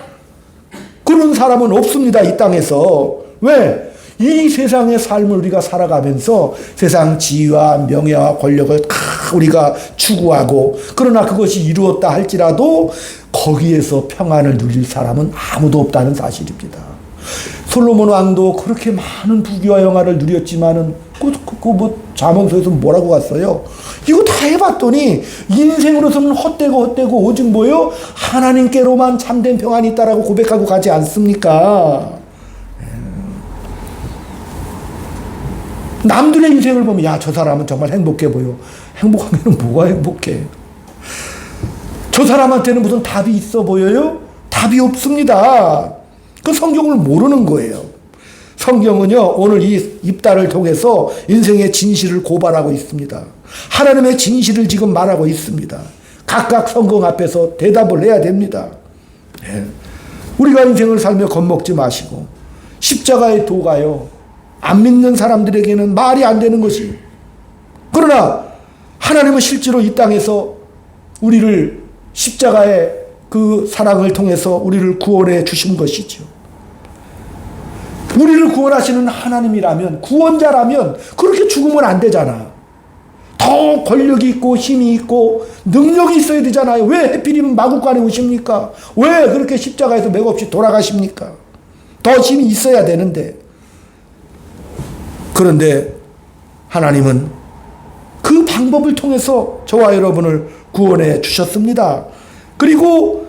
그런 사람은 없습니다, 이 땅에서. 왜? 이 세상의 삶을 우리가 살아가면서 세상 지위와 명예와 권력을 다 우리가 추구하고, 그러나 그것이 이루었다 할지라도 거기에서 평안을 누릴 사람은 아무도 없다는 사실입니다. 솔로몬 왕도 그렇게 많은 부귀와 영화를 누렸지만은 잠언서에서 뭐라고 갔어요? 이거 다 해봤더니 인생으로서는 헛되고 오직 뭐요? 하나님께로만 참된 평안이 있다라고 고백하고 가지 않습니까? 남들의 인생을 보면 야, 저 사람은 정말 행복해 보여. 행복하면 뭐가 행복해? 저 사람한테는 무슨 답이 있어 보여요? 답이 없습니다. 그 성경을 모르는 거예요. 성경은요, 오늘 이 입다를 통해서 인생의 진실을 고발하고 있습니다. 하나님의 진실을 지금 말하고 있습니다. 각각 성경 앞에서 대답을 해야 됩니다. 네. 우리가 인생을 살며 겁먹지 마시고, 십자가의 도가요, 안 믿는 사람들에게는 말이 안 되는 것이, 그러나 하나님은 실제로 이 땅에서 우리를 십자가의 그 사랑을 통해서 우리를 구원해 주신 것이죠. 우리를 구원하시는 하나님이라면, 구원자라면 그렇게 죽으면 안 되잖아. 더 권력이 있고 힘이 있고 능력이 있어야 되잖아요. 왜 하필이면 마구간에 오십니까? 왜 그렇게 십자가에서 맥없이 돌아가십니까? 더 힘이 있어야 되는데. 그런데 하나님은 그 방법을 통해서 저와 여러분을 구원해 주셨습니다. 그리고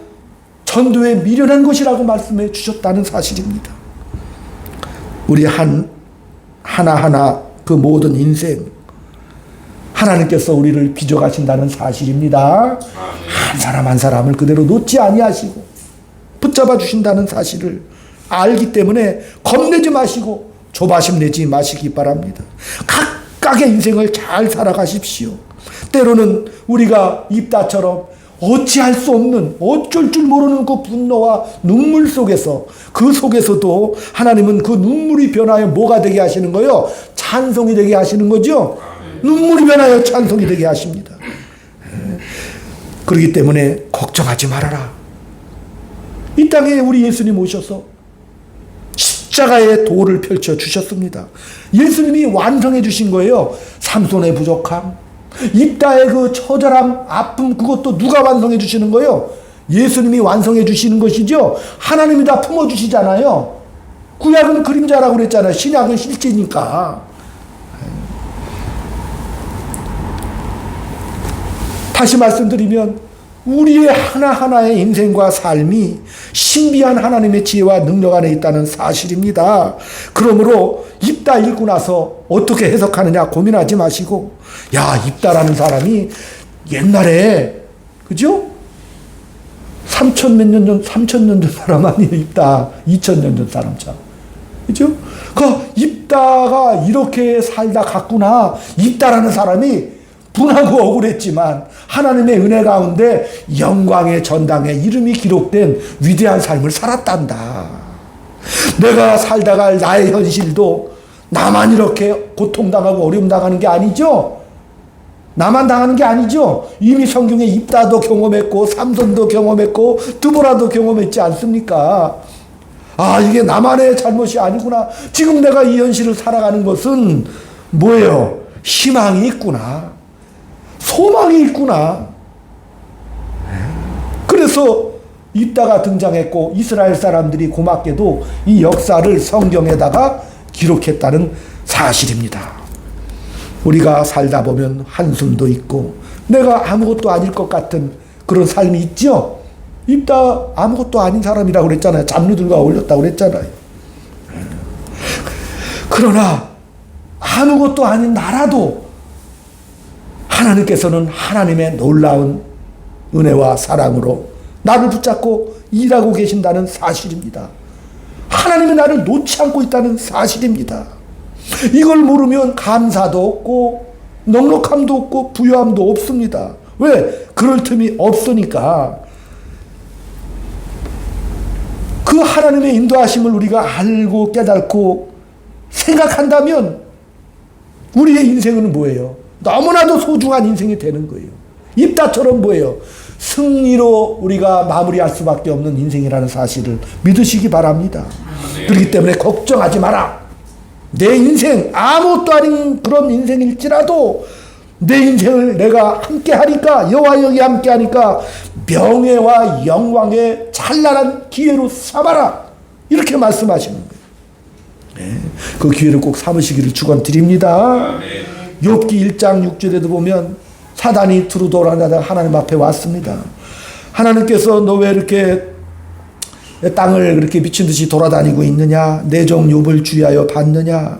전도에 미련한 것이라고 말씀해 주셨다는 사실입니다. 우리 하나하나 그 모든 인생 하나님께서 우리를 빚어가신다는 사실입니다. 한 사람 한 사람을 그대로 놓지 아니하시고 붙잡아 주신다는 사실을 알기 때문에 겁내지 마시고 조바심 내지 마시기 바랍니다. 각각의 인생을 잘 살아가십시오. 때로는 우리가 입다처럼 어찌할 수 없는, 어쩔 줄 모르는 그 분노와 눈물 속에서, 그 속에서도 하나님은 그 눈물이 변하여 뭐가 되게 하시는 거예요? 찬송이 되게 하시는 거죠. 눈물이 변하여 찬송이 되게 하십니다. 그렇기 때문에 걱정하지 말아라. 이 땅에 우리 예수님 오셔서 십자가의 도를 펼쳐 주셨습니다. 예수님이 완성해 주신 거예요. 삼손의 부족함, 입다의 그 처절함, 아픔, 그것도 누가 완성해 주시는 거예요? 예수님이 완성해 주시는 것이죠. 하나님이 다 품어 주시잖아요. 구약은 그림자라고 그랬잖아요. 신약은 실제니까. 다시 말씀드리면 우리의 하나하나의 인생과 삶이 신비한 하나님의 지혜와 능력 안에 있다는 사실입니다. 그러므로 입다 읽고 나서 어떻게 해석하느냐 고민하지 마시고, 야, 입다라는 사람이 옛날에, 그죠? 3,000몇 년 전, 3,000년 전 사람 아니에요, 입다. 2,000년 전 사람 참. 그죠? 그 입다가 이렇게 살다 갔구나. 입다라는 사람이 분하고 억울했지만 하나님의 은혜 가운데 영광의 전당에 이름이 기록된 위대한 삶을 살았단다. 내가 살다가 나의 현실도 나만 이렇게 고통당하고 어려움당하는 게 아니죠. 나만 당하는 게 아니죠. 이미 성경에 입다도 경험했고 삼손도 경험했고 드보라도 경험했지 않습니까? 아, 이게 나만의 잘못이 아니구나. 지금 내가 이 현실을 살아가는 것은 뭐예요? 희망이 있구나. 소망이 있구나. 그래서 입다가 등장했고 이스라엘 사람들이 고맙게도 이 역사를 성경에다가 기록했다는 사실입니다. 우리가 살다 보면 한숨도 있고 내가 아무것도 아닐 것 같은 그런 삶이 있죠. 입다 아무것도 아닌 사람이라고 그랬잖아요. 잡류들과 어울렸다고 그랬잖아요. 그러나 아무것도 아닌 나라도 하나님께서는 하나님의 놀라운 은혜와 사랑으로 나를 붙잡고 일하고 계신다는 사실입니다. 하나님이 나를 놓지 않고 있다는 사실입니다. 이걸 모르면 감사도 없고 넉넉함도 없고 부유함도 없습니다. 왜? 그럴 틈이 없으니까. 그 하나님의 인도하심을 우리가 알고 깨닫고 생각한다면 우리의 인생은 뭐예요? 너무나도 소중한 인생이 되는 거예요. 입다처럼 뭐예요? 승리로 우리가 마무리할 수밖에 없는 인생이라는 사실을 믿으시기 바랍니다. 그렇기 때문에 걱정하지 마라. 내 인생 아무것도 아닌 그런 인생일지라도 내 인생을 내가 함께 하니까, 여호와 여기 함께 하니까 명예와 영광의 찬란한 기회로 삼아라. 이렇게 말씀하시는 거예요. 네, 그 기회를 꼭 삼으시기를 축원드립니다. 욥기 1장 6절에도 보면 사단이 두루 돌아다니다가 하나님 앞에 왔습니다. 하나님께서 너 왜 이렇게 땅을 그렇게 미친 듯이 돌아다니고 있느냐? 내 종 욥을 주의하여 봤느냐?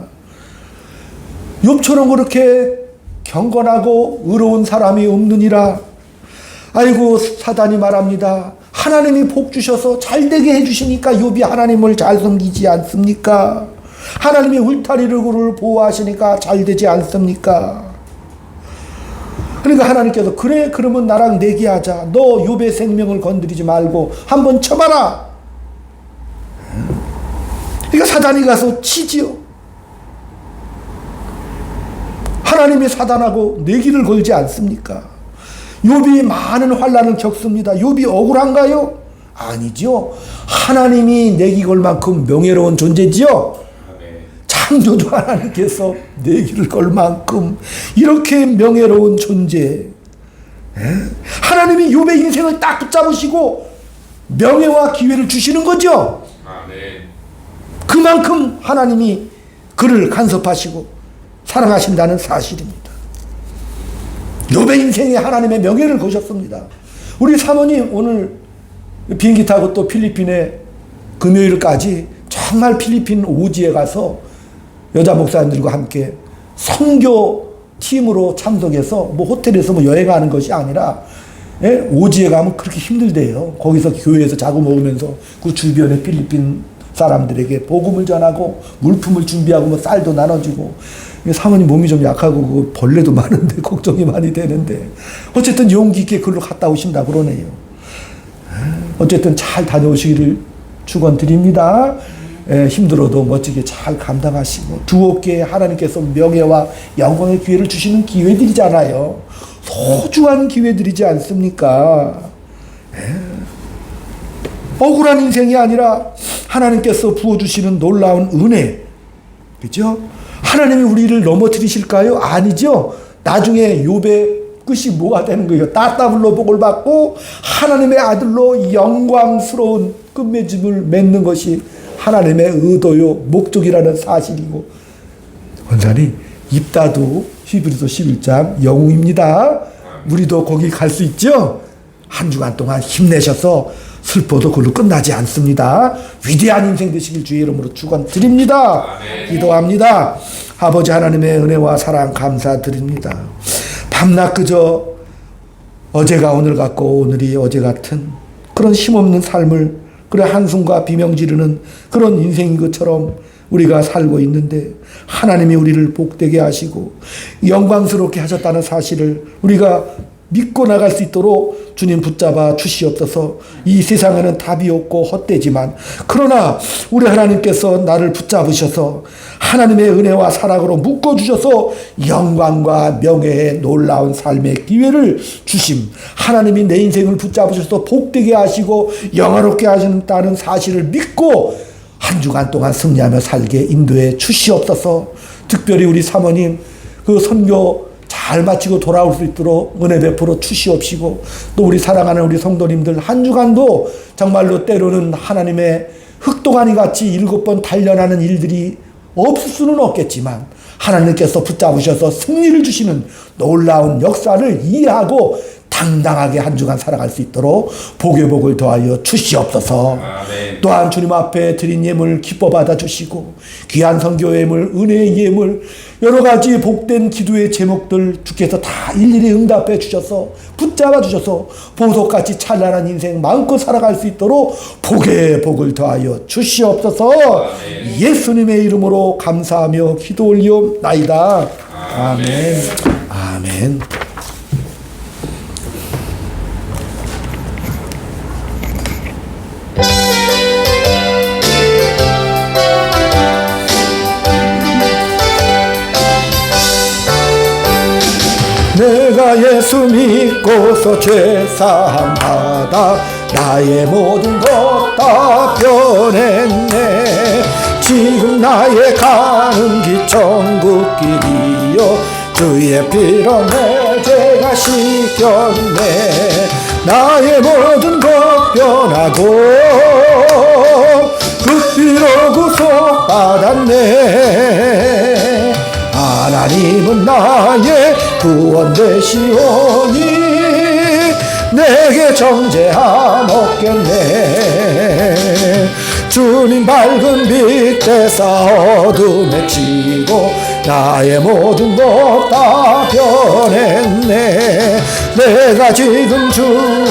욥처럼 그렇게 경건하고 의로운 사람이 없느니라. 아이고, 사단이 말합니다. 하나님이 복 주셔서 잘되게 해주시니까 욥이 하나님을 잘 섬기지 않습니까? 하나님이 울타리를 보호하시니까 잘 되지 않습니까? 그러니까 하나님께서 그래, 그러면 나랑 내기하자. 너 욥의 생명을 건드리지 말고 한번 쳐봐라. 그러니까 사단이 가서 치지요. 하나님이 사단하고 내기를 걸지 않습니까? 욥이 많은 환난을 겪습니다. 욥이 억울한가요? 아니죠. 하나님이 내기 걸 만큼 명예로운 존재지요. 창조주 하나님께서 내기를 걸 만큼 이렇게 명예로운 존재. 하나님이 욥의 인생을 딱 붙잡으시고 명예와 기회를 주시는 거죠. 그만큼 하나님이 그를 간섭하시고 사랑하신다는 사실입니다. 욥의 인생에 하나님의 명예를 거셨습니다. 우리 사모님 오늘 비행기 타고 또 필리핀에 금요일까지 정말 필리핀 오지에 가서 여자 목사님들과 함께 선교 팀으로 참석해서 뭐 호텔에서 뭐 여행하는 것이 아니라 오지에 가면 그렇게 힘들대요. 거기서 교회에서 자고 먹으면서 그 주변의 필리핀 사람들에게 복음을 전하고 물품을 준비하고 뭐 쌀도 나눠주고. 사모님 몸이 좀 약하고 그 벌레도 많은데 걱정이 많이 되는데 어쨌든 용기 있게 글로 갔다 오신다 그러네요. 어쨌든 잘 다녀오시기를 축원드립니다. 힘들어도 멋지게 잘 감당하시고 두 어깨에 하나님께서 명예와 영광의 기회를 주시는 기회들이잖아요. 소중한 기회들이지 않습니까? 억울한 인생이 아니라 하나님께서 부어주시는 놀라운 은혜, 그죠? 하나님이 우리를 넘어뜨리실까요? 아니죠. 나중에 욥의 끝이 뭐가 되는 거예요? 따따블로 복을 받고 하나님의 아들로 영광스러운 끝맺음을 맺는 것이 하나님의 의도요 목적이라는 사실이고, 원사님 입다도 히브리서 11장 영웅입니다. 우리도 거기 갈 수 있죠? 한 주간 동안 힘내셔서 슬퍼도 그걸로 끝나지 않습니다. 위대한 인생 되시길 주의 이름으로 축원드립니다. 기도합니다. 아버지 하나님의 은혜와 사랑 감사드립니다. 밤낮 그저 어제가 오늘 같고 오늘이 어제 같은 그런 힘없는 삶을, 그래 한숨과 비명 지르는 그런 인생인 것처럼 우리가 살고 있는데 하나님이 우리를 복되게 하시고 영광스럽게 하셨다는 사실을 우리가 믿고 나갈 수 있도록 주님 붙잡아 주시옵소서. 이 세상에는 답이 없고 헛되지만 그러나 우리 하나님께서 나를 붙잡으셔서 하나님의 은혜와 사랑으로 묶어주셔서 영광과 명예의 놀라운 삶의 기회를 주심, 하나님이 내 인생을 붙잡으셔서 복되게 하시고 영화롭게 하신다는 사실을 믿고 한 주간 동안 승리하며 살게 인도해 주시옵소서. 특별히 우리 사모님 그 선교 잘 마치고 돌아올 수 있도록 은혜 베풀어 주시옵시고, 또 우리 사랑하는 우리 성도님들 한 주간도 정말로 때로는 하나님의 흑동아니 같이 7번 단련하는 일들이 없을 수는 없겠지만 하나님께서 붙잡으셔서 승리를 주시는 놀라운 역사를 이해하고 당당하게 한 주간 살아갈 수 있도록 복의 복을 더하여 주시옵소서. 아멘. 또한 주님 앞에 드린 예물 기뻐 받아 주시고 귀한 선교 예물, 은혜의 예물, 여러 가지 복된 기도의 제목들 주께서 다 일일이 응답해 주셔서 붙잡아 주셔서 보석같이 찬란한 인생 마음껏 살아갈 수 있도록 복의 복을 더하여 주시옵소서. 아멘. 예수님의 이름으로 감사하며 기도 올리옵나이다. 아멘. 아멘. 내가 예수 믿고서 죄사함 받아 나의 모든 것 다 변했네. 지금 나의 가는 길 천국길이요 주의 피로 내 죄가 씻겼네. 나의 모든 것 변하고 그 피로 구속받았네. 하나님은 나의 구원 되시오니 내게 정죄함 없겠네. 주님 밝은 빛 대사 어둠에 치고 나의 모든 것 다 변했네. 내가 지금 주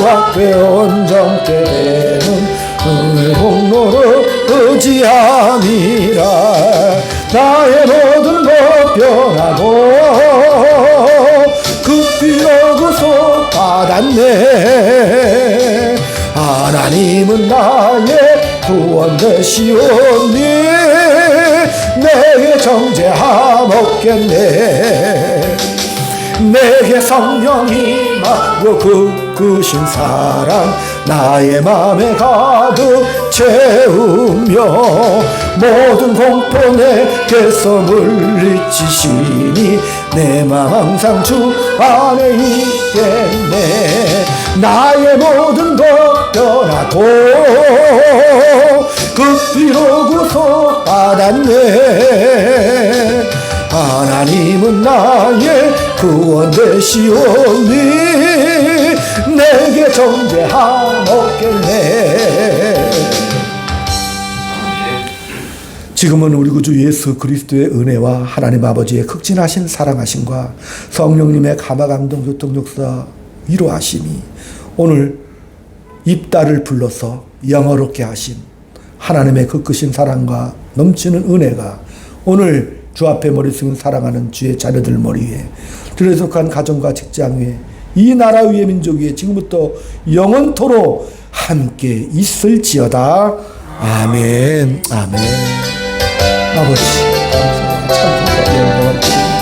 앞에 온전케 되는 은혜 공로를 의지함이라. 나의 모든 것 변하고 그 피로 구속 받았네. 하나님은 나의 구원 되시오니 내게 정죄함 없겠네. 내게 성령이 임하고 굳으신 사랑 나의 맘에 가득 채우며 모든 공포 내게서 물리치시니 내 맘 항상 주 안에 있겠네. 나의 모든 것 변하고 그 피로 구속 받았네. 하나님은 나의 구원 되시오니 내게 정죄함 없겠네. 지금은 우리 구주 예수 그리스도의 은혜와 하나님 아버지의 극진하신 사랑하심과 성령님의 감화감동 교통역사 위로하심이 오늘 입다를 불러서 영어롭게 하신 하나님의 그 크신 사랑과 넘치는 은혜가 오늘 주 앞에 머리 숙인 사랑하는 주의 자녀들 머리 위에 들여속한 가정과 직장 위에 이 나라 위의 민족 위에 지금부터 영원토록 함께 있을지어다. 아멘. 아멘. 아버지, 감사합니다. 참 감사합니다. 영광을 드립니다.